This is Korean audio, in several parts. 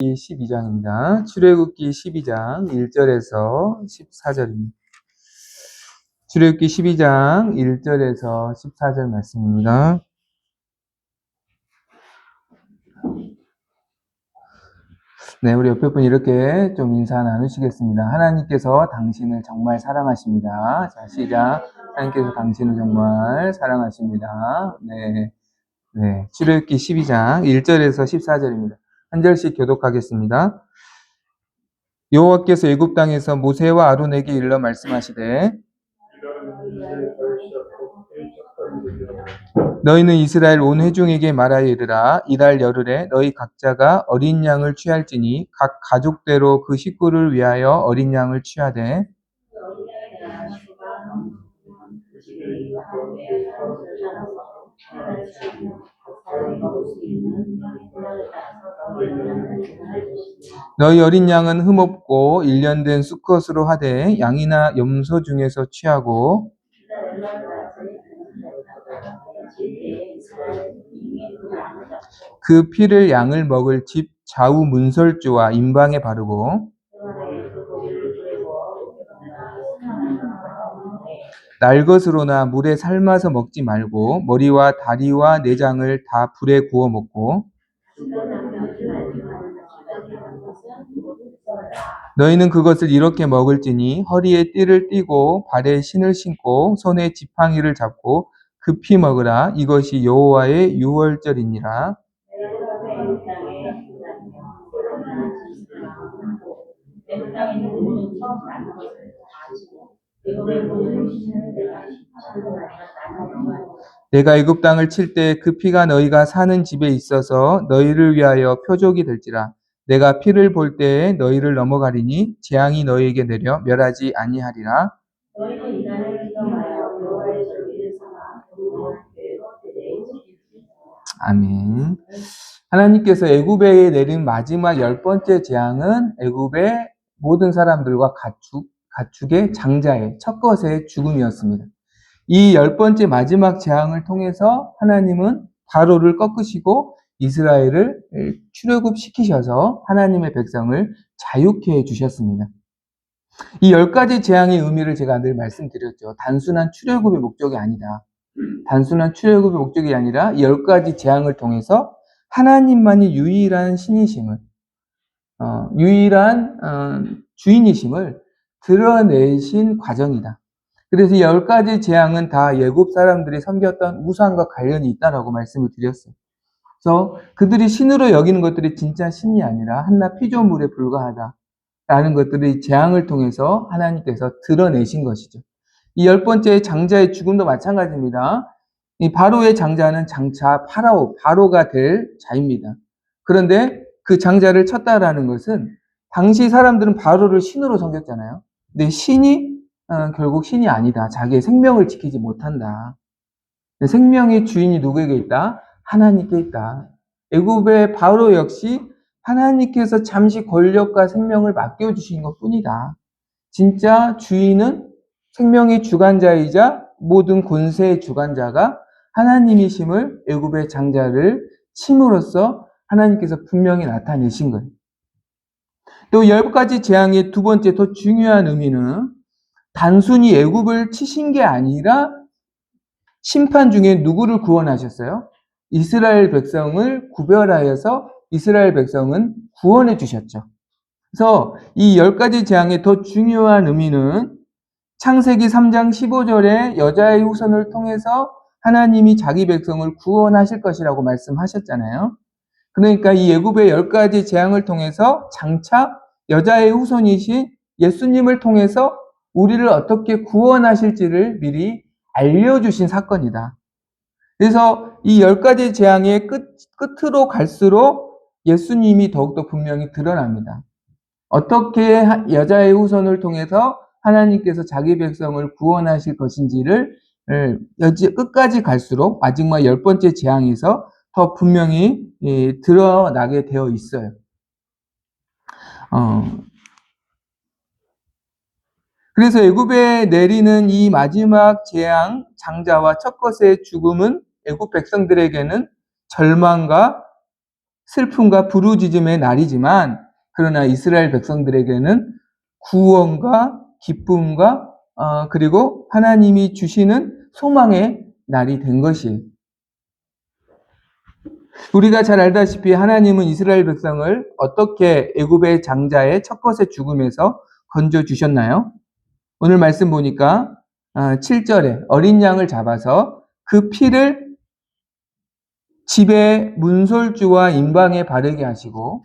12장입니다. 출애굽기 12장 1절에서 14절입니다. 출애굽기 12장 1절에서 14절 말씀입니다. 네, 우리 옆에 분 이렇게 좀 인사 나누시겠습니다. 하나님께서 당신을 정말 사랑하십니다. 자, 시작. 하나님께서 당신을 정말 사랑하십니다. 네. 출애굽기 12장 1절에서 14절입니다. 한 절씩 교독하겠습니다. 여호와께서 애굽 땅에서 모세와 아론에게 일러 말씀하시되 너희는 이스라엘 온 회중에게 말하여 이르라. 이달 열흘에 너희 각자가 어린 양을 취할지니 각 가족대로 그 식구를 위하여 어린 양을 취하되 너희 어린 양은 흠없고 1년 된 수컷으로 하되 양이나 염소 중에서 취하고 그 피를 양을 먹을 집 좌우 문설주와 임방에 바르고 날것으로나 물에 삶아서 먹지 말고 머리와 다리와 내장을 다 불에 구워 먹고 너희는 그것을 이렇게 먹을지니 허리에 띠를 띠고 발에 신을 신고 손에 지팡이를 잡고 급히 먹으라. 이것이 여호와의 유월절이니라. 내가 애굽 땅을 칠 때 그 피가 너희가 사는 집에 있어서 너희를 위하여 표적이 될지라. 내가 피를 볼 때에 너희를 넘어가리니 재앙이 너희에게 내려 멸하지 아니하리라. 아멘. 하나님께서 애굽에 내린 마지막 10번째 재앙은 애굽의 모든 사람들과 가축의 장자의 첫것의 죽음이었습니다. 이 10번째 마지막 재앙을 통해서 하나님은 바로를 꺾으시고 이스라엘을 출애굽시키셔서 하나님의 백성을 자유케 해주셨습니다. 이 10가지 재앙의 의미를 제가 늘 말씀드렸죠. 단순한 출애굽의 목적이 아니다. 단순한 출애굽의 목적이 아니라 10가지 재앙을 통해서 하나님만이 유일한 신이심을, 유일한 주인이심을 드러내신 과정이다. 그래서 10가지 재앙은 다 애굽 사람들이 섬겼던 우상과 관련이 있다라고 말씀을 드렸어요. 그래서 그들이 신으로 여기는 것들이 진짜 신이 아니라 한낱 피조물에 불과하다라는 것들이 재앙을 통해서 하나님께서 드러내신 것이죠. 이 10번째 장자의 죽음도 마찬가지입니다. 이 바로의 장자는 장차 바로가 될 자입니다. 그런데 그 장자를 쳤다라는 것은 당시 사람들은 바로를 신으로 섬겼잖아요. 근데 신이 결국 신이 아니다. 자기의 생명을 지키지 못한다. 생명의 주인이 누구에게 있다? 하나님께 있다. 애굽의 바로 역시 하나님께서 잠시 권력과 생명을 맡겨주신 것뿐이다. 진짜 주인은 생명의 주관자이자 모든 권세의 주관자가 하나님이심을 애굽의 장자를 침으로써 하나님께서 분명히 나타내신 거예요. 또 10가지 재앙의 두 번째 더 중요한 의미는 단순히 애굽을 치신 게 아니라 심판 중에 누구를 구원하셨어요? 이스라엘 백성을 구별하여서 이스라엘 백성은 구원해 주셨죠. 그래서 이 10가지 재앙의 더 중요한 의미는 창세기 3장 15절에 여자의 후손을 통해서 하나님이 자기 백성을 구원하실 것이라고 말씀하셨잖아요. 그러니까 이 애굽의 10가지 재앙을 통해서 장차 여자의 후손이신 예수님을 통해서 우리를 어떻게 구원하실지를 미리 알려주신 사건이다. 그래서 이 10가지 재앙의 끝으로 갈수록 예수님이 더욱더 분명히 드러납니다. 어떻게 여자의 후손을 통해서 하나님께서 자기 백성을 구원하실 것인지를 끝까지 갈수록 마지막 10번째 재앙에서 더 분명히 드러나게 되어 있어요. 그래서 애굽에 내리는 이 마지막 재앙, 장자와 첫것의 죽음은 애굽 백성들에게는 절망과 슬픔과 부르짖음의 날이지만 그러나 이스라엘 백성들에게는 구원과 기쁨과 그리고 하나님이 주시는 소망의 날이 된 것이에요. 우리가 잘 알다시피 하나님은 이스라엘 백성을 어떻게 애굽의 장자의 첫것의 죽음에서 건져주셨나요? 오늘 말씀 보니까 7절에 어린 양을 잡아서 그 피를 집의 문설주와 임방에 바르게 하시고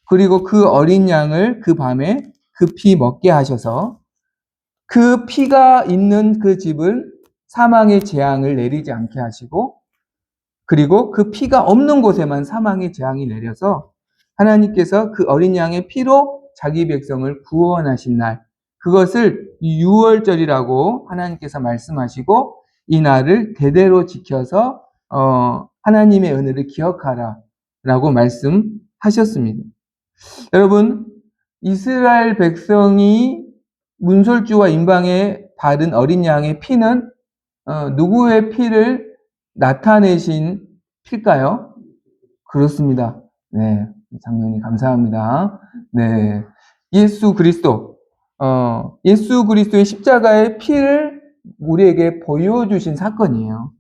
그리고 그 어린 양을 그 밤에 급히 먹게 하셔서 그 피가 있는 그 집을 사망의 재앙을 내리지 않게 하시고 그리고 그 피가 없는 곳에만 사망의 재앙이 내려서 하나님께서 그 어린 양의 피로 자기 백성을 구원하신 날, 그것을 유월절이라고 하나님께서 말씀하시고 이 날을 대대로 지켜서 하나님의 은혜를 기억하라 라고 말씀하셨습니다. 여러분, 이스라엘 백성이 문설주와 임방에 바른 어린 양의 피는 누구의 피를 나타내신 필까요? 그렇습니다. 네, 장로님 감사합니다. 네, 예수 그리스도, 예수 그리스도의 십자가의 피를 우리에게 보여주신 사건이에요.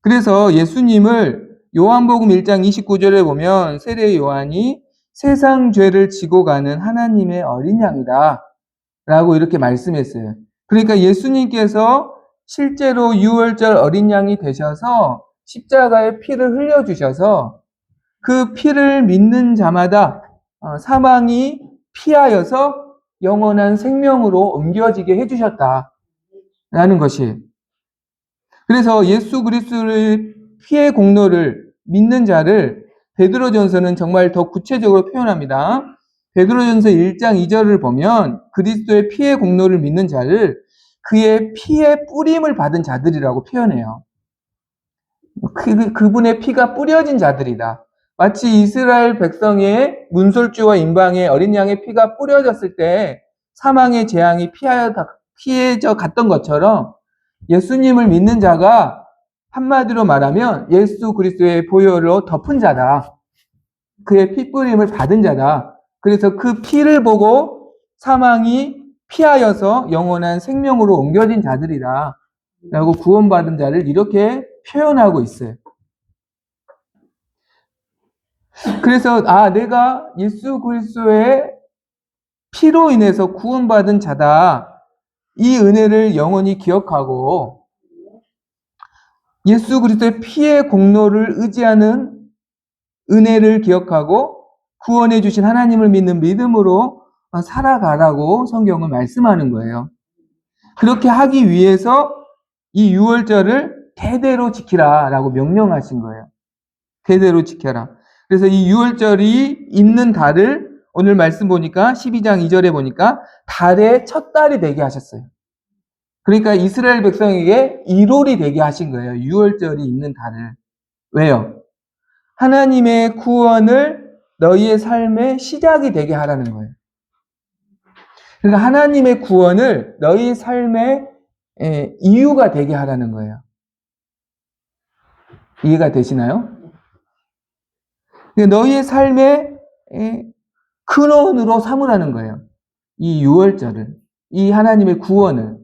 그래서 예수님을 요한복음 1장 29절에 보면 세례 요한이 세상 죄를 지고 가는 하나님의 어린 양이다 라고 이렇게 말씀했어요. 그러니까 예수님께서 실제로 유월절 어린 양이 되셔서 십자가의 피를 흘려주셔서 그 피를 믿는 자마다 사망이 피하여서 영원한 생명으로 옮겨지게 해주셨다라는 것이에요. 그래서 예수 그리스도의 피의 공로를 믿는 자를 베드로전서는 정말 더 구체적으로 표현합니다. 베드로전서 1장 2절을 보면 그리스도의 피의 공로를 믿는 자를 그의 피의 뿌림을 받은 자들이라고 표현해요. 그분의 피가 뿌려진 자들이다. 마치 이스라엘 백성의 문설주와 임방의 어린 양의 피가 뿌려졌을 때 사망의 재앙이 피해져 갔던 것처럼 예수님을 믿는 자가 한마디로 말하면 예수 그리스도의 보혈로 덮은 자다. 그의 피뿌림을 받은 자다. 그래서 그 피를 보고 사망이 피하여서 영원한 생명으로 옮겨진 자들이다. 라고 구원받은 자를 이렇게 표현하고 있어요. 그래서 내가 예수 그리스도의 피로 인해서 구원받은 자다. 이 은혜를 영원히 기억하고 예수 그리스도의 피의 공로를 의지하는 은혜를 기억하고 구원해 주신 하나님을 믿는 믿음으로 살아가라고 성경은 말씀하는 거예요. 그렇게 하기 위해서 이 유월절을 대대로 지키라라고 명령하신 거예요. 대대로 지켜라. 그래서 이 유월절이 있는 달을 오늘 말씀 보니까 12장 2절에 보니까 달의 첫 달이 되게 하셨어요. 그러니까 이스라엘 백성에게 1월이 되게 하신 거예요. 6월절이 있는 달을. 왜요? 하나님의 구원을 너희의 삶의 시작이 되게 하라는 거예요. 그러니까 하나님의 구원을 너희 삶의 이유가 되게 하라는 거예요. 이해가 되시나요? 너희의 삶의 근원으로 삼으라는 거예요. 이 6월절을. 이 하나님의 구원을.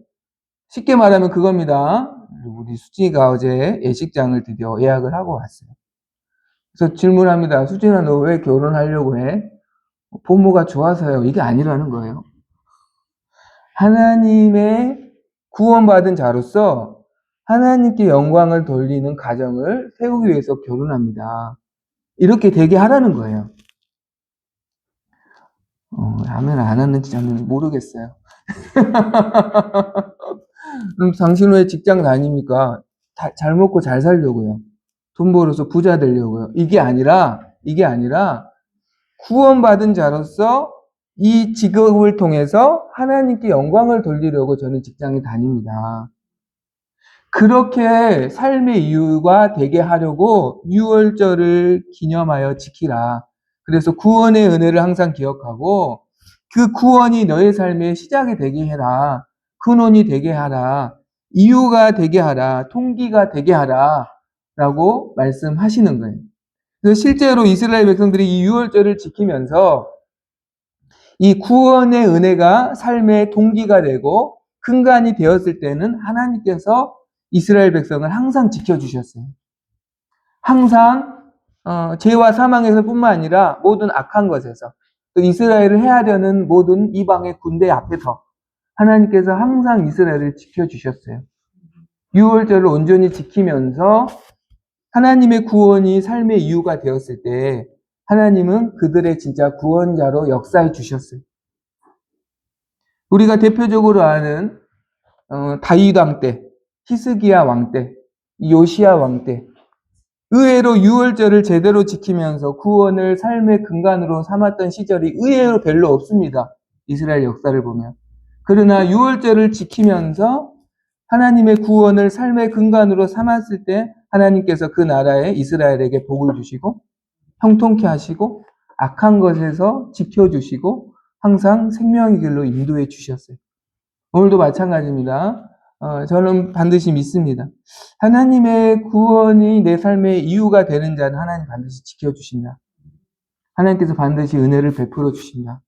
쉽게 말하면 그겁니다. 우리 수진이가 어제 예식장을 드디어 예약을 하고 왔어요. 그래서 질문합니다. 수진아, 너 왜 결혼하려고 해? 부모가 좋아서요. 이게 아니라는 거예요. 하나님의 구원받은 자로서 하나님께 영광을 돌리는 가정을 세우기 위해서 결혼합니다. 이렇게 되게 하라는 거예요. 하면 안 하는지 저는 모르겠어요. 그럼 당신 왜 직장 다닙니까? 잘 먹고 잘 살려고요. 돈 벌어서 부자 되려고요. 이게 아니라 구원받은 자로서 이 직업을 통해서 하나님께 영광을 돌리려고 저는 직장에 다닙니다. 그렇게 삶의 이유가 되게 하려고 유월절을 기념하여 지키라. 그래서 구원의 은혜를 항상 기억하고 그 구원이 너의 삶의 시작이 되게 해라. 근원이 되게 하라. 이유가 되게 하라. 동기가 되게 하라. 라고 말씀하시는 거예요. 그래서 실제로 이스라엘 백성들이 이 유월절을 지키면서 이 구원의 은혜가 삶의 동기가 되고 근간이 되었을 때는 하나님께서 이스라엘 백성을 항상 지켜주셨어요. 항상 죄와 사망에서 뿐만 아니라 모든 악한 것에서 또 이스라엘을 해야 되는 모든 이방의 군대 앞에서 하나님께서 항상 이스라엘을 지켜주셨어요. 유월절을 온전히 지키면서 하나님의 구원이 삶의 이유가 되었을 때 하나님은 그들의 진짜 구원자로 역사해 주셨어요. 우리가 대표적으로 아는 다윗 왕 때, 히스기야 왕 때, 요시야 왕 때, 의외로 유월절을 제대로 지키면서 구원을 삶의 근간으로 삼았던 시절이 의외로 별로 없습니다. 이스라엘 역사를 보면. 그러나 유월절을 지키면서 하나님의 구원을 삶의 근간으로 삼았을 때 하나님께서 그 나라에 이스라엘에게 복을 주시고 형통케 하시고 악한 것에서 지켜주시고 항상 생명의 길로 인도해 주셨어요. 오늘도 마찬가지입니다. 저는 반드시 믿습니다. 하나님의 구원이 내 삶의 이유가 되는 자는 하나님 반드시 지켜주신다. 하나님께서 반드시 은혜를 베풀어 주신다.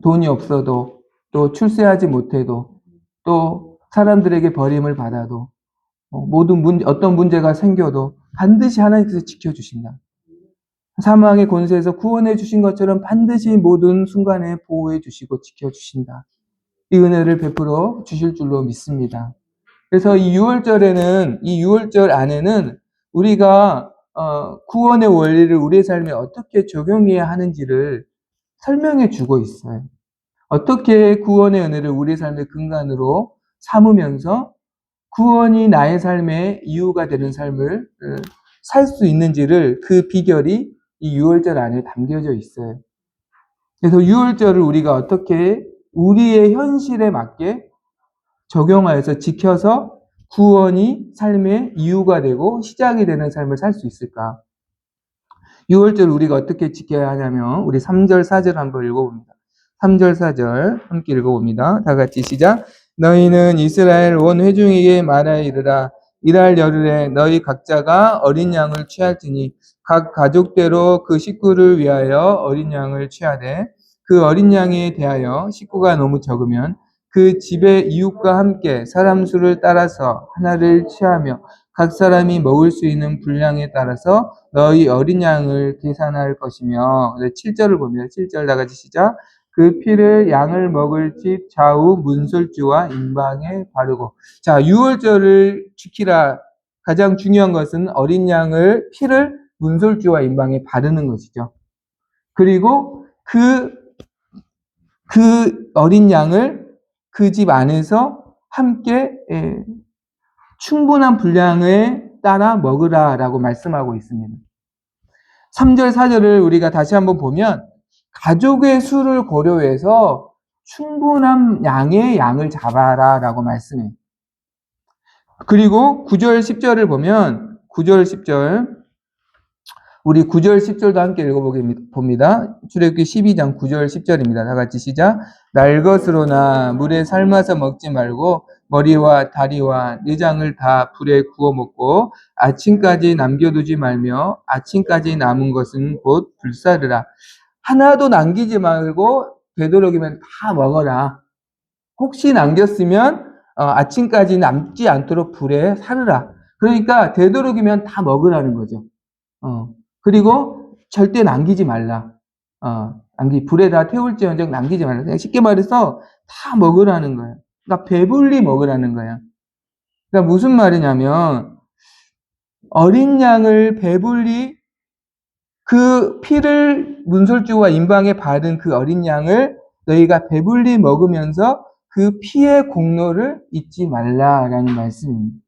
돈이 없어도 또 출세하지 못해도 또 사람들에게 버림을 받아도 어떤 문제가 생겨도 반드시 하나님께서 지켜주신다. 사망의 권세에서 구원해 주신 것처럼 반드시 모든 순간에 보호해 주시고 지켜주신다. 이 은혜를 베풀어 주실 줄로 믿습니다. 그래서 이 6월절 안에는 우리가 구원의 원리를 우리의 삶에 어떻게 적용해야 하는지를 설명해 주고 있어요. 어떻게 구원의 은혜를 우리의 삶의 근간으로 삼으면서 구원이 나의 삶의 이유가 되는 삶을 살 수 있는지를 그 비결이 이 6월절 안에 담겨져 있어요. 그래서 6월절을 우리가 어떻게 우리의 현실에 맞게 적용하여서 지켜서 구원이 삶의 이유가 되고 시작이 되는 삶을 살 수 있을까? 6월절 우리가 어떻게 지켜야 하냐면 우리 3절 4절 한번 읽어봅니다. 3절 4절 함께 읽어봅니다. 다 같이 시작. 너희는 이스라엘 온 회중에게 말하여 이르라. 이달 열흘에 너희 각자가 어린 양을 취할지니 각 가족대로 그 식구를 위하여 어린 양을 취하되 그 어린 양에 대하여 식구가 너무 적으면 그 집의 이웃과 함께 사람 수를 따라서 하나를 취하며 각 사람이 먹을 수 있는 분량에 따라서 너희 어린 양을 계산할 것이며 7절을 보면 7절 다 같이 시작. 그 피를 양을 먹을 집 좌우 문설주와 임방에 바르고. 자, 유월절을 지키라. 가장 중요한 것은 어린 양을 피를 문설주와 임방에 바르는 것이죠. 그리고 그 어린 양을 그 집 안에서 함께 충분한 분량에 따라 먹으라라고 말씀하고 있습니다. 3절, 4절을 우리가 다시 한번 보면 가족의 수를 고려해서 충분한 양의 양을 잡아라라고 말씀해요. 그리고 9절, 10절을 보면 9절, 10절 우리 9절, 10절도 함께 읽어봅니다. 출애굽기 12장 9절, 10절입니다. 다 같이 시작. 날 것으로나 물에 삶아서 먹지 말고 머리와 다리와 내장을 다 불에 구워 먹고 아침까지 남겨두지 말며 아침까지 남은 것은 곧 불사르라. 하나도 남기지 말고 되도록이면 다 먹어라. 혹시 남겼으면 아침까지 남지 않도록 불에 사르라. 그러니까 되도록이면 다 먹으라는 거죠. 그리고 절대 남기지 말라. 불에다 태울지언정 남기지 말라. 그냥 쉽게 말해서 다 먹으라는 거야. 그러니까 배불리 먹으라는 거야. 그러니까 무슨 말이냐면 어린 양을 배불리 그 피를 문설주와 임방에 바른 그 어린 양을 너희가 배불리 먹으면서 그 피의 공로를 잊지 말라라는 말씀입니다.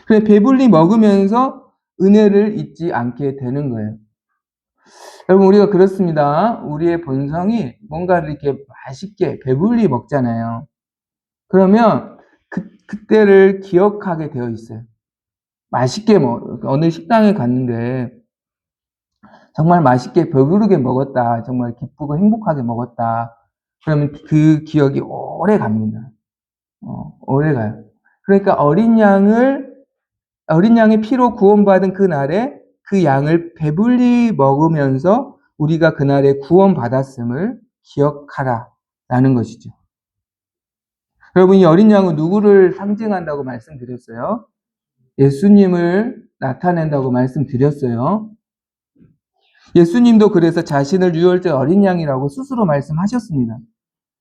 그래 배불리 먹으면서 은혜를 잊지 않게 되는 거예요. 여러분 우리가 그렇습니다. 우리의 본성이 뭔가를 이렇게 맛있게 배불리 먹잖아요. 그러면 그때를 기억하게 되어 있어요. 맛있게 어느 식당에 갔는데 정말 맛있게 배부르게 먹었다. 정말 기쁘고 행복하게 먹었다. 그러면 그 기억이 오래 갑니다. 오래 가요. 그러니까 어린 양의 피로 구원받은 그 날에 그 양을 배불리 먹으면서 우리가 그날에 구원받았음을 기억하라 라는 것이죠. 여러분, 이 어린 양은 누구를 상징한다고 말씀드렸어요? 예수님을 나타낸다고 말씀드렸어요. 예수님도 그래서 자신을 유월절 어린 양이라고 스스로 말씀하셨습니다.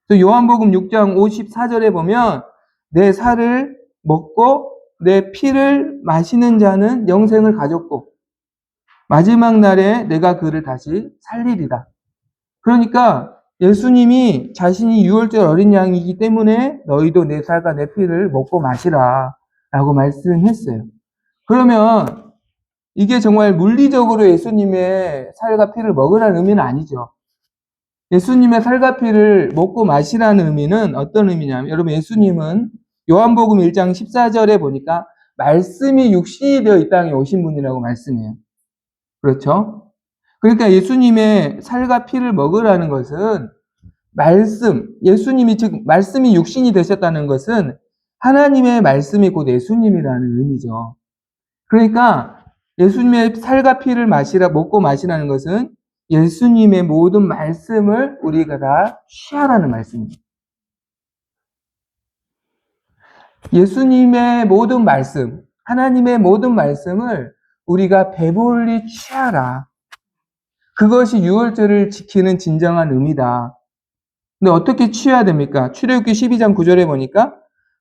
또 요한복음 6장 54절에 보면 내 살을 먹고 내 피를 마시는 자는 영생을 가졌고 마지막 날에 내가 그를 다시 살리리다. 그러니까 예수님이 자신이 유월절 어린 양이기 때문에 너희도 내 살과 내 피를 먹고 마시라 라고 말씀했어요. 그러면 이게 정말 물리적으로 예수님의 살과 피를 먹으라는 의미는 아니죠. 예수님의 살과 피를 먹고 마시라는 의미는 어떤 의미냐면, 여러분, 예수님은 요한복음 1장 14절에 보니까 말씀이 육신이 되어 이 땅에 오신 분이라고 말씀해요. 그렇죠? 그러니까 예수님의 살과 피를 먹으라는 것은 예수님이 즉 말씀이 육신이 되셨다는 것은 하나님의 말씀이 곧 예수님이라는 의미죠. 그러니까 예수님의 살과 피를 먹고 마시라는 것은 예수님의 모든 말씀을 우리가 다 취하라는 말씀입니다. 예수님의 모든 말씀, 하나님의 모든 말씀을 우리가 배불리 취하라. 그것이 유월절을 지키는 진정한 의미다. 근데 어떻게 취해야 됩니까? 출애굽기 12장 9절에 보니까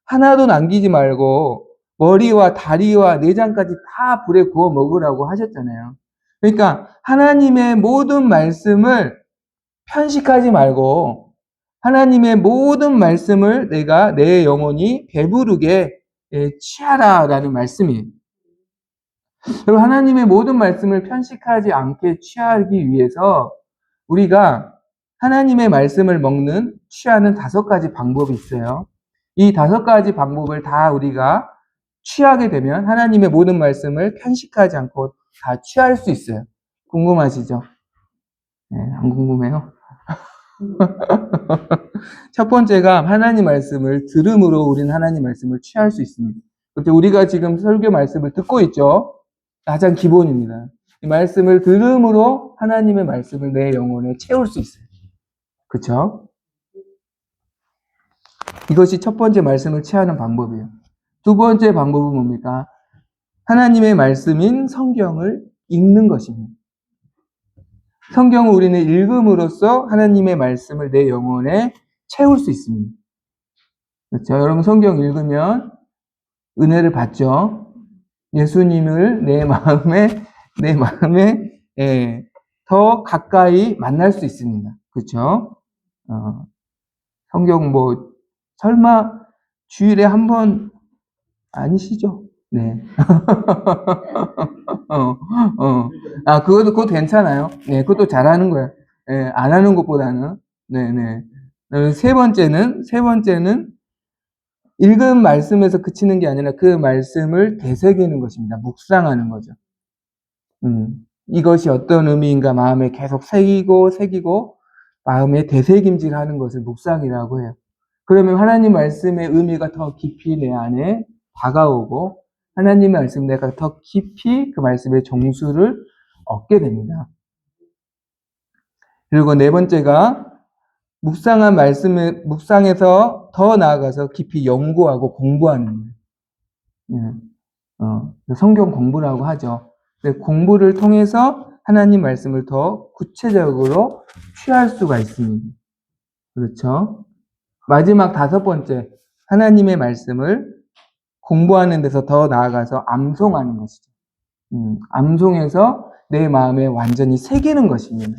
하나도 남기지 말고 머리와 다리와 내장까지 다 불에 구워 먹으라고 하셨잖아요. 그러니까 하나님의 모든 말씀을 편식하지 말고 하나님의 모든 말씀을 내가 내 영혼이 배부르게 취하라라는 말씀이에요. 그리고 하나님의 모든 말씀을 편식하지 않게 취하기 위해서 우리가 하나님의 말씀을 취하는 5가지 방법이 있어요. 이 5가지 방법을 다 우리가 취하게 되면 하나님의 모든 말씀을 편식하지 않고 다 취할 수 있어요. 궁금하시죠? 네, 안 궁금해요? 첫 번째가 하나님 말씀을 들음으로 우리는 하나님 말씀을 취할 수 있습니다. 그렇죠? 우리가 지금 설교 말씀을 듣고 있죠? 가장 기본입니다. 이 말씀을 들음으로 하나님의 말씀을 내 영혼에 채울 수 있어요. 그렇죠? 이것이 첫 번째 말씀을 취하는 방법이에요. 두 번째 방법은 뭡니까? 하나님의 말씀인 성경을 읽는 것입니다. 성경을 우리는 읽음으로써 하나님의 말씀을 내 영혼에 채울 수 있습니다. 그렇죠? 여러분, 성경 읽으면 은혜를 받죠? 예수님을 내 마음에 더 가까이 만날 수 있습니다. 그렇죠? 성경 설마 주일에 한 번 아니시죠? 네. 그것도 괜찮아요. 네, 그것도 잘하는 거예요. 네, 안 하는 것보다는. 네네. 세 번째는 읽은 말씀에서 그치는 게 아니라 그 말씀을 되새기는 것입니다. 묵상하는 거죠. 이것이 어떤 의미인가 마음에 계속 새기고 마음에 되새김질 하는 것을 묵상이라고 해요. 그러면 하나님 말씀의 의미가 더 깊이 내 안에 다가오고 하나님 말씀 내가 더 깊이 그 말씀의 정수를 얻게 됩니다. 그리고 네 번째가 묵상에서 더 나아가서 깊이 연구하고 공부하는 거예요. 성경 공부라고 하죠. 공부를 통해서 하나님 말씀을 더 구체적으로 취할 수가 있습니다. 그렇죠? 마지막 5번째, 하나님의 말씀을 공부하는 데서 더 나아가서 암송하는 것이죠. 암송해서 내 마음에 완전히 새기는 것입니다.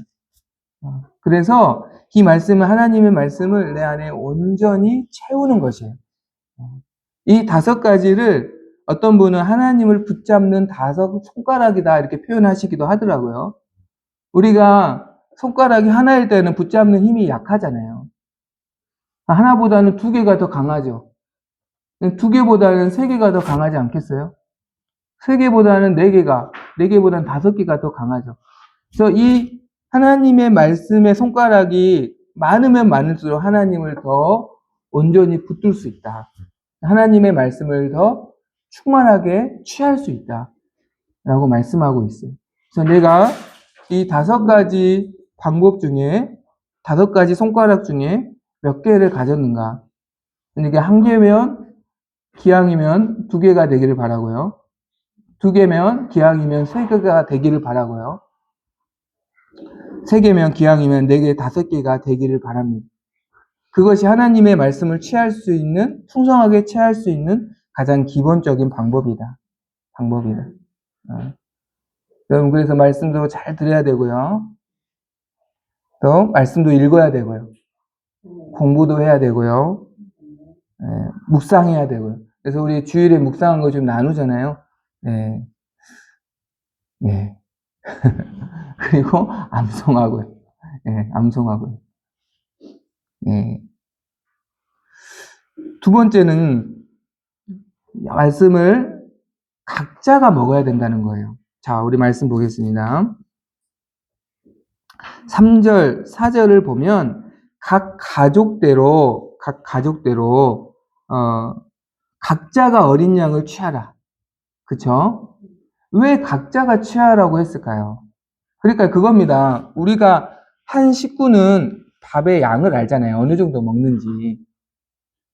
그래서 이 하나님의 말씀을 내 안에 온전히 채우는 것이에요. 이 5가지를 어떤 분은 하나님을 붙잡는 5 손가락이다 이렇게 표현하시기도 하더라고요. 우리가 손가락이 하나일 때는 붙잡는 힘이 약하잖아요. 하나보다는 2개가 더 강하죠. 2개보다는 3개가 더 강하지 않겠어요? 3개보다는 4개가, 4개보다는 5개가 더 강하죠. 그래서 이 하나님의 말씀의 손가락이 많으면 많을수록 하나님을 더 온전히 붙들 수 있다. 하나님의 말씀을 더 충만하게 취할 수 있다. 라고 말씀하고 있어요. 그래서 내가 이 5가지 방법 중에 5가지 손가락 중에 몇 개를 가졌는가? 이게 1개면 기왕이면 2개가 되기를 바라고요. 2개면 기왕이면 3개가 되기를 바라고요. 3개면 기왕이면 4개, 5개가 되기를 바랍니다. 그것이 하나님의 말씀을 취할 수 있는, 풍성하게 취할 수 있는 가장 기본적인 방법이다. 여러분, 그래서 말씀도 잘 들어야 되고요. 또, 말씀도 읽어야 되고요. 공부도 해야 되고요. 묵상해야 되고요. 그래서 우리 주일에 묵상한 거 좀 나누잖아요. 네. 네. 그리고 암송하고요. 네, 암송하고요. 네. 두 번째는 말씀을 각자가 먹어야 된다는 거예요. 자, 우리 말씀 보겠습니다. 3절, 4절을 보면 각 가족대로 각자가 어린 양을 취하라. 그쵸? 왜 각자가 취하라고 했을까요? 그러니까 그겁니다. 우리가 한 식구는 밥의 양을 알잖아요. 어느 정도 먹는지.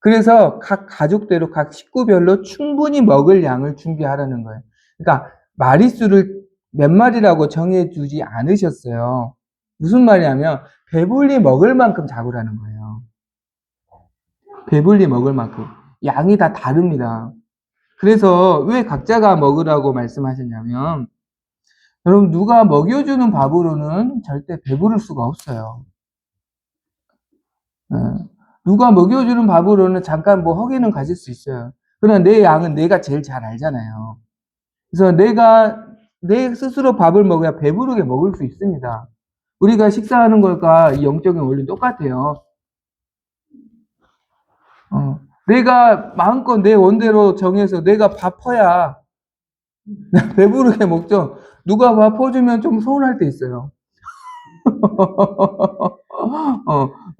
그래서 각 가족대로 각 식구별로 충분히 먹을 양을 준비하라는 거예요. 그러니까 마리수를 몇 마리라고 정해두지 않으셨어요. 무슨 말이냐면 배불리 먹을 만큼 잡으라는 거예요. 배불리 먹을 만큼. 양이 다 다릅니다. 그래서 왜 각자가 먹으라고 말씀하셨냐면 여러분 누가 먹여주는 밥으로는 절대 배부를 수가 없어요. 누가 먹여주는 밥으로는 잠깐 뭐 허기는 가질 수 있어요. 그러나 내 양은 내가 제일 잘 알잖아요. 그래서 내가 내 스스로 밥을 먹어야 배부르게 먹을 수 있습니다. 우리가 식사하는 것과 이 영적인 원리는 똑같아요. 내가 마음껏 내 원대로 정해서 내가 밥 퍼야 배부르게 먹죠. 누가 밥 퍼주면 좀 서운할 때 있어요.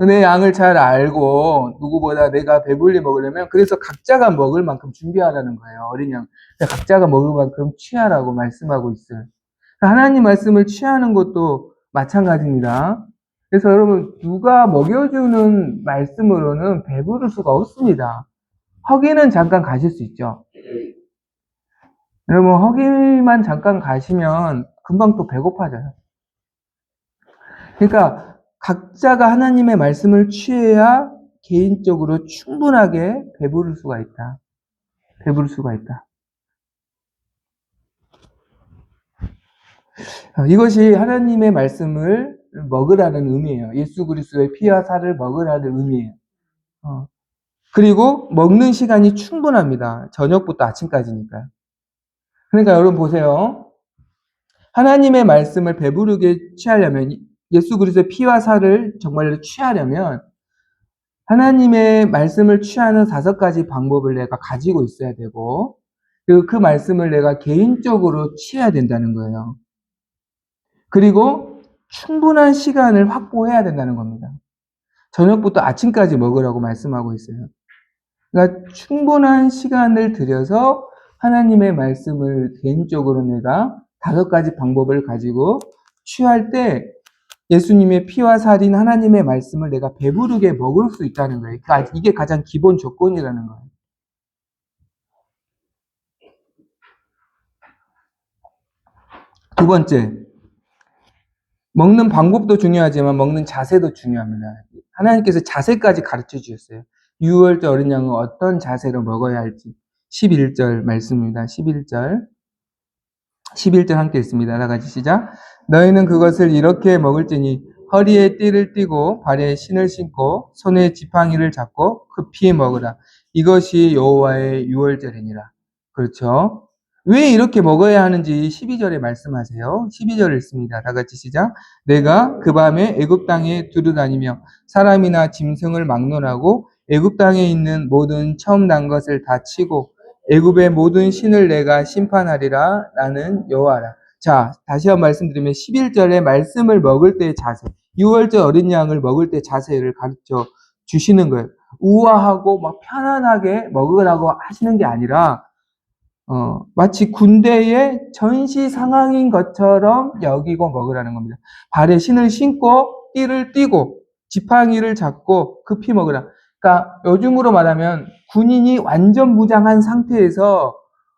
내 양을 잘 알고 누구보다 내가 배불리 먹으려면 그래서 각자가 먹을 만큼 준비하라는 거예요. 어린 양. 각자가 먹을 만큼 취하라고 말씀하고 있어요. 하나님 말씀을 취하는 것도 마찬가지입니다. 그래서 여러분 누가 먹여주는 말씀으로는 배부를 수가 없습니다. 허기는 잠깐 가실 수 있죠. 여러분 허기만 잠깐 가시면 금방 또 배고파져요. 그러니까 각자가 하나님의 말씀을 취해야 개인적으로 충분하게 배부를 수가 있다. 이것이 하나님의 말씀을 먹으라는 의미예요. 예수 그리스도의 피와 살을 먹으라는 의미예요. 그리고 먹는 시간이 충분합니다. 저녁부터 아침까지니까요. 그러니까 여러분 보세요. 하나님의 말씀을 배부르게 취하려면 예수 그리스도의 피와 살을 정말로 취하려면 하나님의 말씀을 취하는 5가지 방법을 내가 가지고 있어야 되고 그리고 그 말씀을 내가 개인적으로 취해야 된다는 거예요. 그리고 충분한 시간을 확보해야 된다는 겁니다. 저녁부터 아침까지 먹으라고 말씀하고 있어요. 그러니까 충분한 시간을 들여서 하나님의 말씀을 개인적으로 내가 5가지 방법을 가지고 취할 때 예수님의 피와 살인 하나님의 말씀을 내가 배부르게 먹을 수 있다는 거예요. 그러니까 이게 가장 기본 조건이라는 거예요. 두 번째, 먹는 방법도 중요하지만 먹는 자세도 중요합니다. 하나님께서 자세까지 가르쳐 주셨어요. 6월절 어린 양은 어떤 자세로 먹어야 할지. 11절 말씀입니다. 11절 함께 읽습니다. 다 같이 시작. 너희는 그것을 이렇게 먹을지니 허리에 띠를 띠고 발에 신을 신고 손에 지팡이를 잡고 급히 먹으라. 이것이 여호와의 유월절이니라. 그렇죠? 왜 이렇게 먹어야 하는지 12절에 말씀하세요. 12절 읽습니다. 다 같이 시작. 내가 그 밤에 애굽 땅에 두루다니며 사람이나 짐승을 막론하고 애굽 땅에 있는 모든 처음 난 것을 다 치고 애굽의 모든 신을 내가 심판하리라. 나는 여호와라. 자, 다시 한번 말씀드리면 11절에 말씀을 먹을 때의 자세, 6월절 어린 양을 먹을 때 자세를 가르쳐 주시는 거예요. 우아하고 막 편안하게 먹으라고 하시는 게 아니라 마치 군대의 전시 상황인 것처럼 여기고 먹으라는 겁니다. 발에 신을 신고 띠를 띠고 지팡이를 잡고 급히 먹으라. 그러니까 요즘으로 말하면 군인이 완전 무장한 상태에서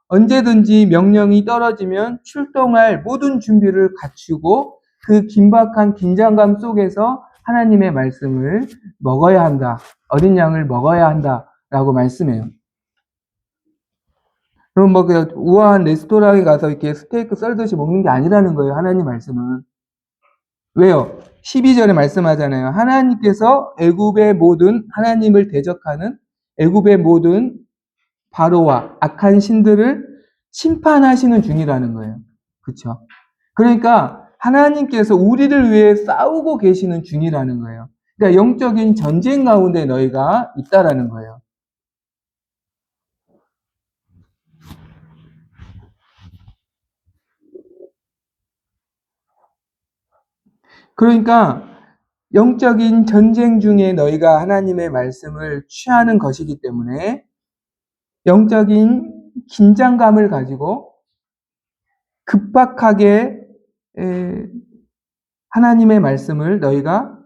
언제든지 명령이 떨어지면 출동할 모든 준비를 갖추고 그 긴박한 긴장감 속에서 하나님의 말씀을 먹어야 한다. 어린 양을 먹어야 한다라고 말씀해요. 그럼 뭐 그 우아한 레스토랑에 가서 이렇게 스테이크 썰듯이 먹는 게 아니라는 거예요. 하나님 말씀은. 왜요? 12절에 말씀하잖아요. 하나님께서 애굽의 모든 하나님을 대적하는 애굽의 모든 바로와 악한 신들을 심판하시는 중이라는 거예요. 그렇죠? 그러니까 하나님께서 우리를 위해 싸우고 계시는 중이라는 거예요. 그러니까 영적인 전쟁 가운데 너희가 있다라는 거예요. 그러니까 영적인 전쟁 중에 너희가 하나님의 말씀을 취하는 것이기 때문에 영적인 긴장감을 가지고 급박하게 하나님의 말씀을 너희가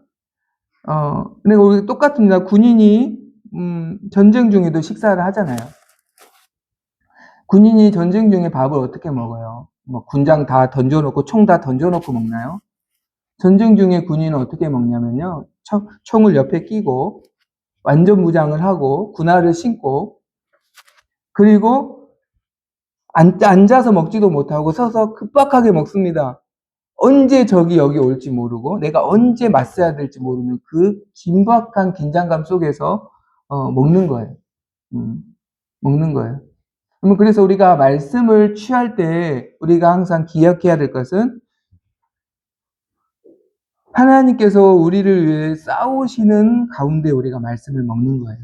근데 우리 똑같습니다. 군인이 전쟁 중에도 식사를 하잖아요. 군인이 전쟁 중에 밥을 어떻게 먹어요? 뭐 군장 다 던져놓고 총 다 던져놓고 먹나요? 전쟁 중에 군인은 어떻게 먹냐면요. 총을 옆에 끼고 완전 무장을 하고 군화를 신고 그리고 앉아서 먹지도 못하고 서서 급박하게 먹습니다. 언제 적이 여기 올지 모르고 내가 언제 맞서야 될지 모르는 그 긴박한 긴장감 속에서 먹는 거예요. 먹는 거예요. 그래서 우리가 말씀을 취할 때 우리가 항상 기억해야 될 것은 하나님께서 우리를 위해 싸우시는 가운데 우리가 말씀을 먹는 거예요.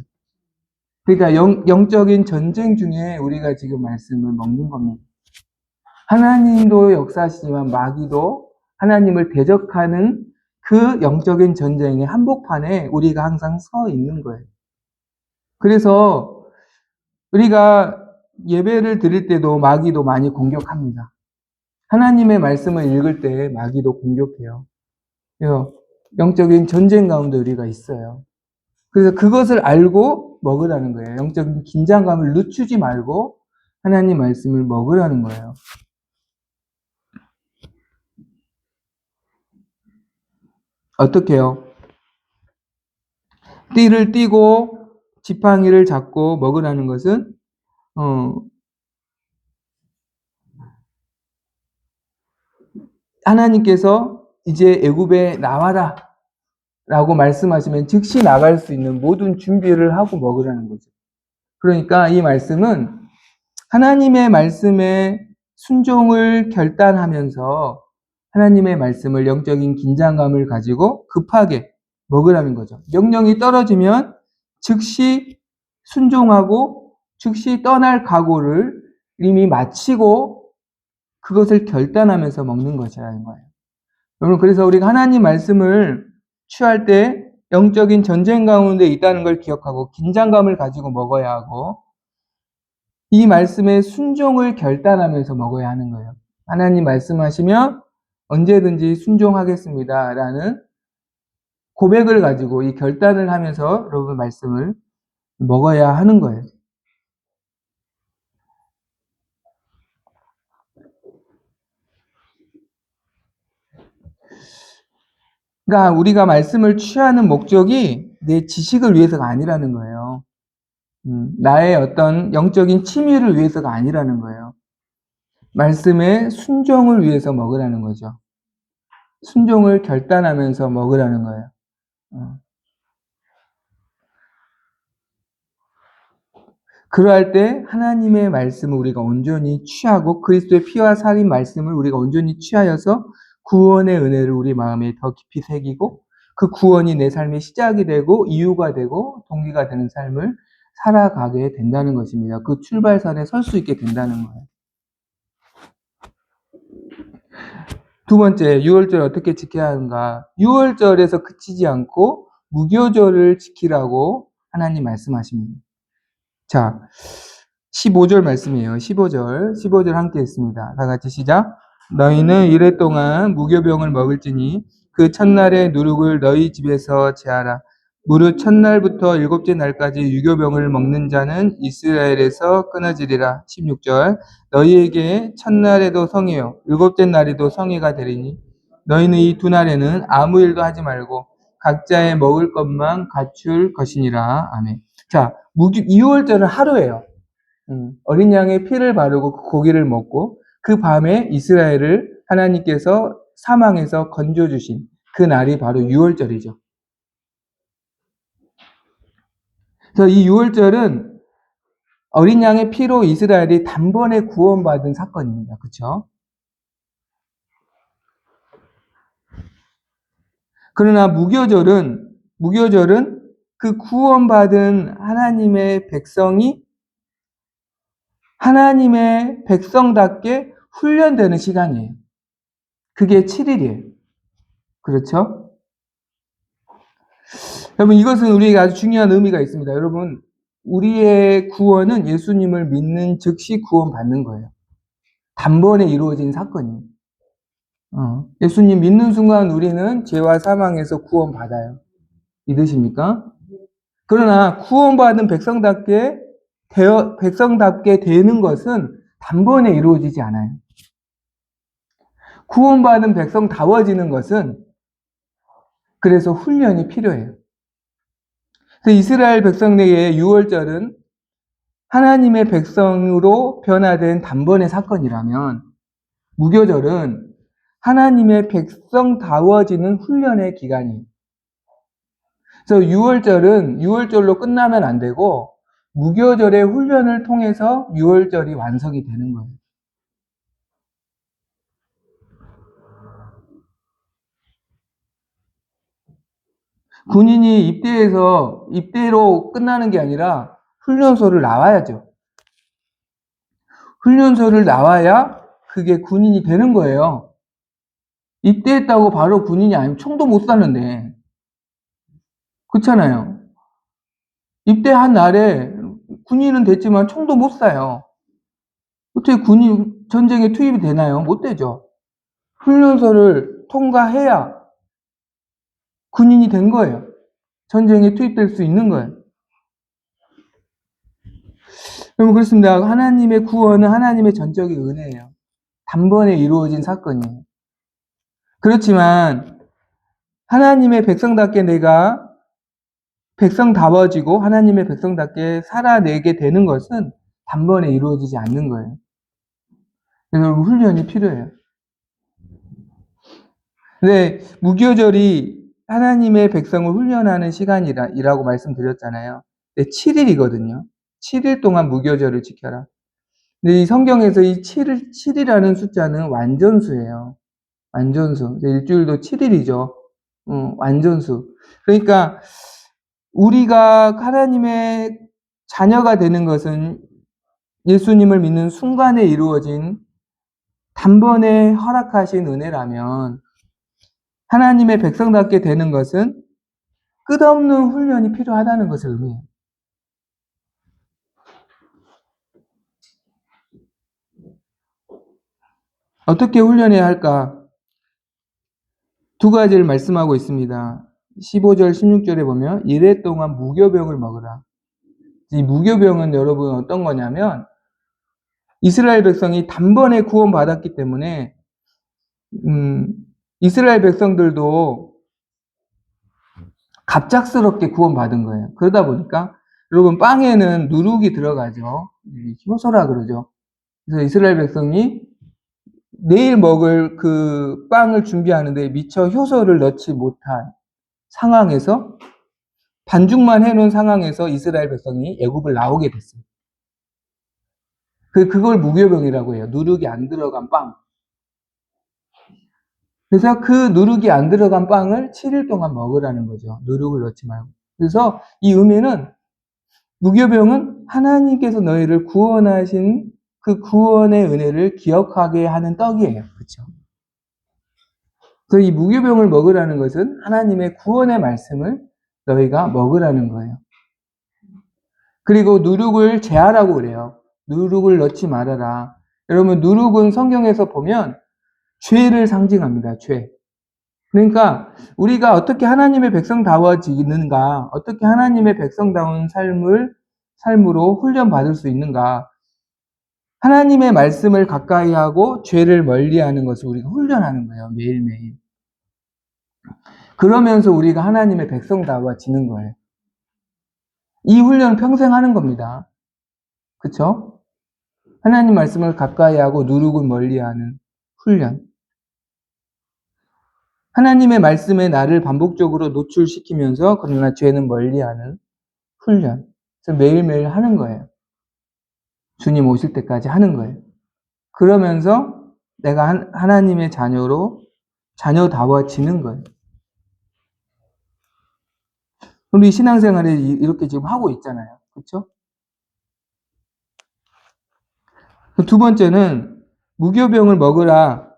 그러니까 영적인 전쟁 중에 우리가 지금 말씀을 먹는 겁니다. 하나님도 역사하시지만 마귀도 하나님을 대적하는 그 영적인 전쟁의 한복판에 우리가 항상 서 있는 거예요. 그래서 우리가 예배를 드릴 때도 마귀도 많이 공격합니다. 하나님의 말씀을 읽을 때 마귀도 공격해요. 영적인 전쟁 가운데 우리가 있어요. 그래서 그것을 알고 먹으라는 거예요. 영적인 긴장감을 늦추지 말고 하나님 말씀을 먹으라는 거예요. 어떻게 해요? 띠를 띠고 지팡이를 잡고 먹으라는 것은 하나님께서 이제 애굽에 나와라 라고 말씀하시면 즉시 나갈 수 있는 모든 준비를 하고 먹으라는 거죠. 그러니까 이 말씀은 하나님의 말씀에 순종을 결단하면서 하나님의 말씀을 영적인 긴장감을 가지고 급하게 먹으라는 거죠. 명령이 떨어지면 즉시 순종하고 즉시 떠날 각오를 이미 마치고 그것을 결단하면서 먹는 것이라는 거예요. 여러분, 그래서 우리가 하나님 말씀을 취할 때 영적인 전쟁 가운데 있다는 걸 기억하고 긴장감을 가지고 먹어야 하고 이 말씀에 순종을 결단하면서 먹어야 하는 거예요. 하나님 말씀하시면 언제든지 순종하겠습니다. 라는 고백을 가지고 이 결단을 하면서 여러분 말씀을 먹어야 하는 거예요. 그러니까 우리가 말씀을 취하는 목적이 내 지식을 위해서가 아니라는 거예요. 나의 어떤 영적인 침유를 위해서가 아니라는 거예요. 말씀의 순종을 위해서 먹으라는 거죠. 순종을 결단하면서 먹으라는 거예요. 그러할 때 하나님의 말씀을 우리가 온전히 취하고 그리스도의 피와 살인 말씀을 우리가 온전히 취하여서 구원의 은혜를 우리 마음에 더 깊이 새기고 그 구원이 내 삶의 시작이 되고 이유가 되고 동기가 되는 삶을 살아가게 된다는 것입니다. 그 출발선에 설 수 있게 된다는 거예요. 두 번째, 유월절 어떻게 지켜야 하는가? 유월절에서 그치지 않고 무교절을 지키라고 하나님 말씀하십니다. 자, 15절 말씀이에요. 15절 함께 했습니다. 다 같이 시작. 너희는 이래 동안 무교병을 먹을지니 그 첫날의 누룩을 너희 집에서 제하라. 무릇 첫날부터 일곱째 날까지 유교병을 먹는 자는 이스라엘에서 끊어지리라. 16절. 너희에게 첫날에도 성회요 일곱째 날에도 성회가 되리니 너희는 이 두 날에는 아무 일도 하지 말고 각자의 먹을 것만 갖출 것이니라. 아멘. 자, 유월절은 하루예요. 어린 양의 피를 바르고 그 고기를 먹고 그 밤에 이스라엘을 하나님께서 사망에서 건져주신 그 날이 바로 유월절이죠. 그래서 이 유월절은 어린 양의 피로 이스라엘이 단번에 구원받은 사건입니다. 그렇죠? 그러나 무교절은 그 구원받은 하나님의 백성이 하나님의 백성답게 훈련되는 시간이에요. 그게 7일이에요. 그렇죠? 여러분, 이것은 우리에게 아주 중요한 의미가 있습니다. 여러분, 우리의 구원은 예수님을 믿는 즉시 구원받는 거예요. 단번에 이루어진 사건이에요. 예수님 믿는 순간 우리는 죄와 사망에서 구원받아요. 믿으십니까? 그러나 구원받은 백성답게 되는 것은 단번에 이루어지지 않아요. 구원받은 백성다워지는 것은 그래서 훈련이 필요해요. 그래서 이스라엘 백성에게 유월절은 하나님의 백성으로 변화된 단번의 사건이라면 무교절은 하나님의 백성다워지는 훈련의 기간이에요. 그래서 유월절로 끝나면 안 되고 무교절의 훈련을 통해서 유월절이 완성이 되는 거예요. 군인이 입대로 끝나는 게 아니라 훈련소를 나와야죠. 훈련소를 나와야 그게 군인이 되는 거예요. 입대했다고 바로 군인이 아니면 총도 못 쐈는데. 그렇잖아요. 입대한 날에 군인은 됐지만 총도 못 쏴요. 어떻게 전쟁에 투입이 되나요? 못 되죠. 훈련소를 통과해야 군인이 된 거예요. 전쟁에 투입될 수 있는 거예요. 여러분, 그렇습니다. 하나님의 구원은 하나님의 전적인 은혜예요. 단번에 이루어진 사건이에요. 그렇지만 하나님의 백성답게 내가 백성다워지고 하나님의 백성답게 살아내게 되는 것은 단번에 이루어지지 않는 거예요. 그래서 훈련이 필요해요. 근데 무교절이 하나님의 백성을 훈련하는 시간이라고 말씀드렸잖아요. 7일이거든요. 7일 동안 무교절을 지켜라. 근데 이 성경에서 이 7이라는 숫자는 완전수예요. 완전수. 일주일도 7일이죠. 완전수. 그러니까 우리가 하나님의 자녀가 되는 것은 예수님을 믿는 순간에 이루어진 단번에 허락하신 은혜라면 하나님의 백성답게 되는 것은 끝없는 훈련이 필요하다는 것을 의미해요. 어떻게 훈련해야 할까? 두 가지를 말씀하고 있습니다. 15절, 16절에 보면 이래 동안 무교병을 먹으라. 이 무교병은 여러분 어떤 거냐면 이스라엘 백성이 단번에 구원받았기 때문에 이스라엘 백성들도 갑작스럽게 구원받은 거예요. 그러다 보니까 여러분 빵에는 누룩이 들어가죠. 효소라 그러죠. 그래서 이스라엘 백성이 내일 먹을 그 빵을 준비하는데 미처 효소를 넣지 못한 상황에서 반죽만 해놓은 상황에서 이스라엘 백성이 애굽을 나오게 됐어요. 그걸 무교병이라고 해요. 누룩이 안 들어간 빵. 그래서 그 누룩이 안 들어간 빵을 7일 동안 먹으라는 거죠. 누룩을 넣지 말고. 그래서 이 의미는 무교병은 하나님께서 너희를 구원하신 그 구원의 은혜를 기억하게 하는 떡이에요. 그렇죠? 그래서 이 무교병을 먹으라는 것은 하나님의 구원의 말씀을 너희가 먹으라는 거예요. 그리고 누룩을 제하라고 그래요. 누룩을 넣지 말아라. 여러분, 누룩은 성경에서 보면 죄를 상징합니다. 죄. 그러니까 우리가 어떻게 하나님의 백성다워지는가, 어떻게 하나님의 백성다운 삶으로 훈련받을 수 있는가. 하나님의 말씀을 가까이 하고 죄를 멀리하는 것을 우리가 훈련하는 거예요. 매일매일. 그러면서 우리가 하나님의 백성다워지는 거예요. 이 훈련은 평생 하는 겁니다. 그렇죠? 하나님 말씀을 가까이 하고 누룩을 멀리하는 훈련. 하나님의 말씀에 나를 반복적으로 노출시키면서 그러나 죄는 멀리하는 훈련. 그래서 매일매일 하는 거예요. 주님 오실 때까지 하는 거예요. 그러면서 내가 하나님의 자녀다워지는 거예요. 우리 신앙생활에 이렇게 지금 하고 있잖아요. 그렇죠? 두 번째는 무교병을 먹으라.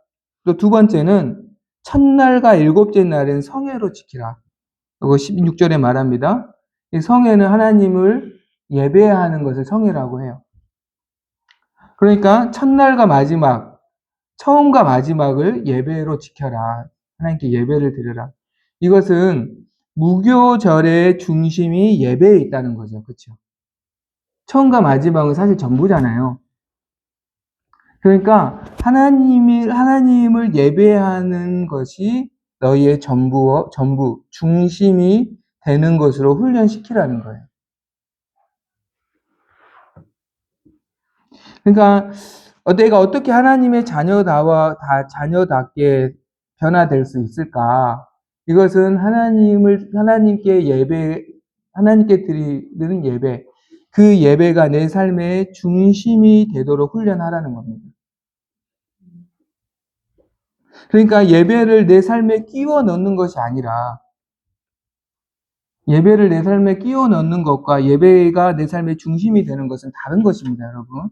또 두 번째는 첫날과 일곱째 날은 성회로 지키라. 이거 16절에 말합니다. 이 성회는 하나님을 예배하는 것을 성회라고 해요. 그러니까 첫날과 마지막, 처음과 마지막을 예배로 지켜라. 하나님께 예배를 드려라. 이것은 무교절의 중심이 예배에 있다는 거죠. 그렇죠? 처음과 마지막은 사실 전부잖아요. 그러니까 하나님을 예배하는 것이 너희의 전부, 중심이 되는 것으로 훈련시키라는 거예요. 그러니까 내가 어떻게 하나님의 자녀답게 변화될 수 있을까? 이것은 하나님께 드리는 예배, 그 예배가 내 삶의 중심이 되도록 훈련하라는 겁니다. 그러니까 예배를 내 삶에 끼워 넣는 것이 아니라, 예배를 내 삶에 끼워 넣는 것과 예배가 내 삶의 중심이 되는 것은 다른 것입니다, 여러분.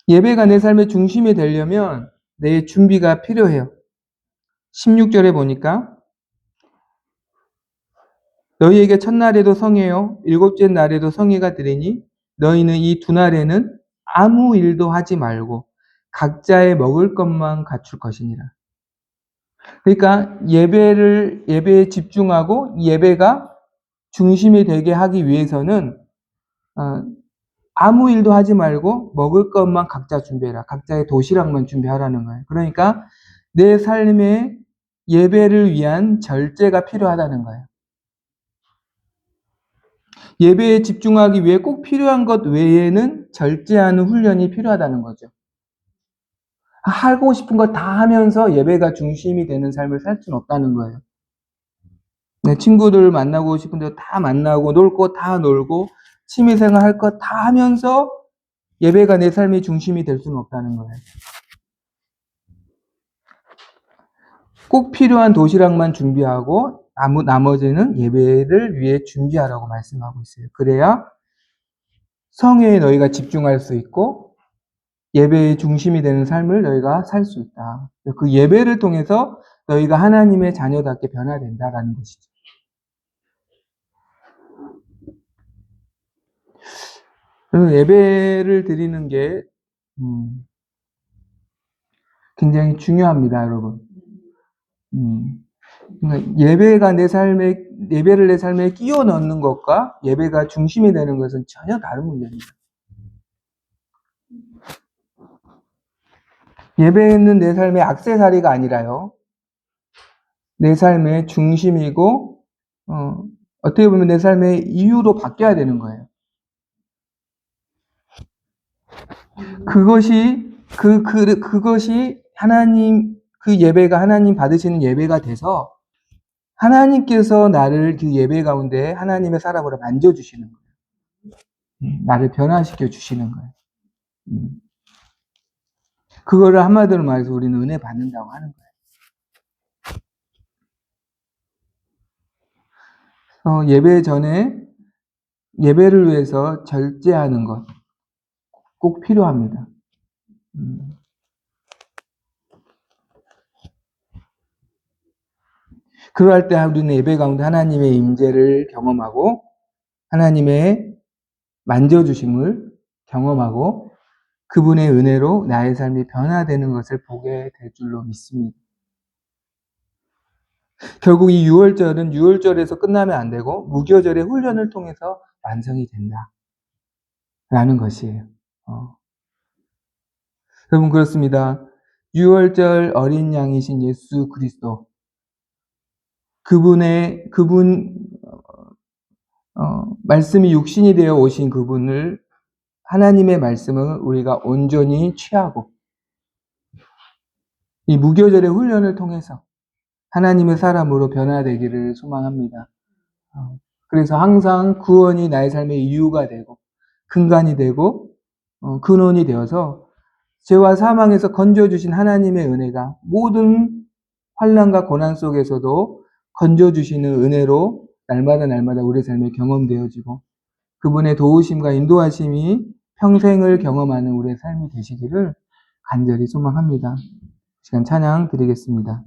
예배가 내 삶의 중심이 되려면 내 준비가 필요해요. 16절에 보니까 너희에게 첫날에도 성회요 일곱째 날에도 성회가 되리니 너희는 이 두 날에는 아무 일도 하지 말고 각자의 먹을 것만 갖출 것이니라. 그러니까 예배에 집중하고 예배가 중심이 되게 하기 위해서는 아무 일도 하지 말고 먹을 것만 각자 준비해라. 각자의 도시락만 준비하라는 거예요. 그러니까 내 삶에 예배를 위한 절제가 필요하다는 거예요. 예배에 집중하기 위해 꼭 필요한 것 외에는 절제하는 훈련이 필요하다는 거죠. 하고 싶은 거 다 하면서 예배가 중심이 되는 삶을 살 수는 없다는 거예요. 네, 친구들 만나고 싶은 데 다 만나고 놀 거 다 놀고 취미생활 할 거 다 하면서 예배가 내 삶의 중심이 될 수는 없다는 거예요. 꼭 필요한 도시락만 준비하고 나머지는 예배를 위해 준비하라고 말씀하고 있어요. 그래야 성회에 너희가 집중할 수 있고 예배의 중심이 되는 삶을 너희가 살 수 있다. 그 예배를 통해서 너희가 하나님의 자녀답게 변화된다라는 것이죠. 그래서 예배를 드리는 게 굉장히 중요합니다, 여러분. 그러니까 예배를 내 삶에 끼워 넣는 것과 예배가 중심이 되는 것은 전혀 다른 문제입니다. 예배는 내 삶의 액세서리가 아니라요. 내 삶의 중심이고 어떻게 보면 내 삶의 이유로 바뀌어야 되는 거예요. 그것이 그 예배가 하나님 받으시는 예배가 돼서 하나님께서 나를 그 예배 가운데 하나님의 사람으로 만져주시는 거예요. 나를 변화시켜 주시는 거예요. 그거를 한마디로 말해서 우리는 은혜 받는다고 하는 거예요. 예배 전에 예배를 위해서 절제하는 것 꼭 필요합니다. 그러할 때 우리는 예배 가운데 하나님의 임재를 경험하고 하나님의 만져주심을 경험하고 그분의 은혜로 나의 삶이 변화되는 것을 보게 될 줄로 믿습니다. 결국 이 유월절은 유월절에서 끝나면 안 되고 무교절의 훈련을 통해서 완성이 된다라는 것이에요. 여러분 그렇습니다. 유월절 어린 양이신 예수 그리스도 말씀이 육신이 되어 오신 그분을 하나님의 말씀을 우리가 온전히 취하고 이 무교절의 훈련을 통해서 하나님의 사람으로 변화되기를 소망합니다. 그래서 항상 구원이 나의 삶의 이유가 되고 근간이 되고 근원이 되어서 죄와 사망에서 건져주신 하나님의 은혜가 모든 환난과 고난 속에서도 건져주시는 은혜로 날마다 우리 삶에 경험되어지고 그분의 도우심과 인도하심이 평생을 경험하는 우리의 삶이 되시기를 간절히 소망합니다. 시간 찬양 드리겠습니다.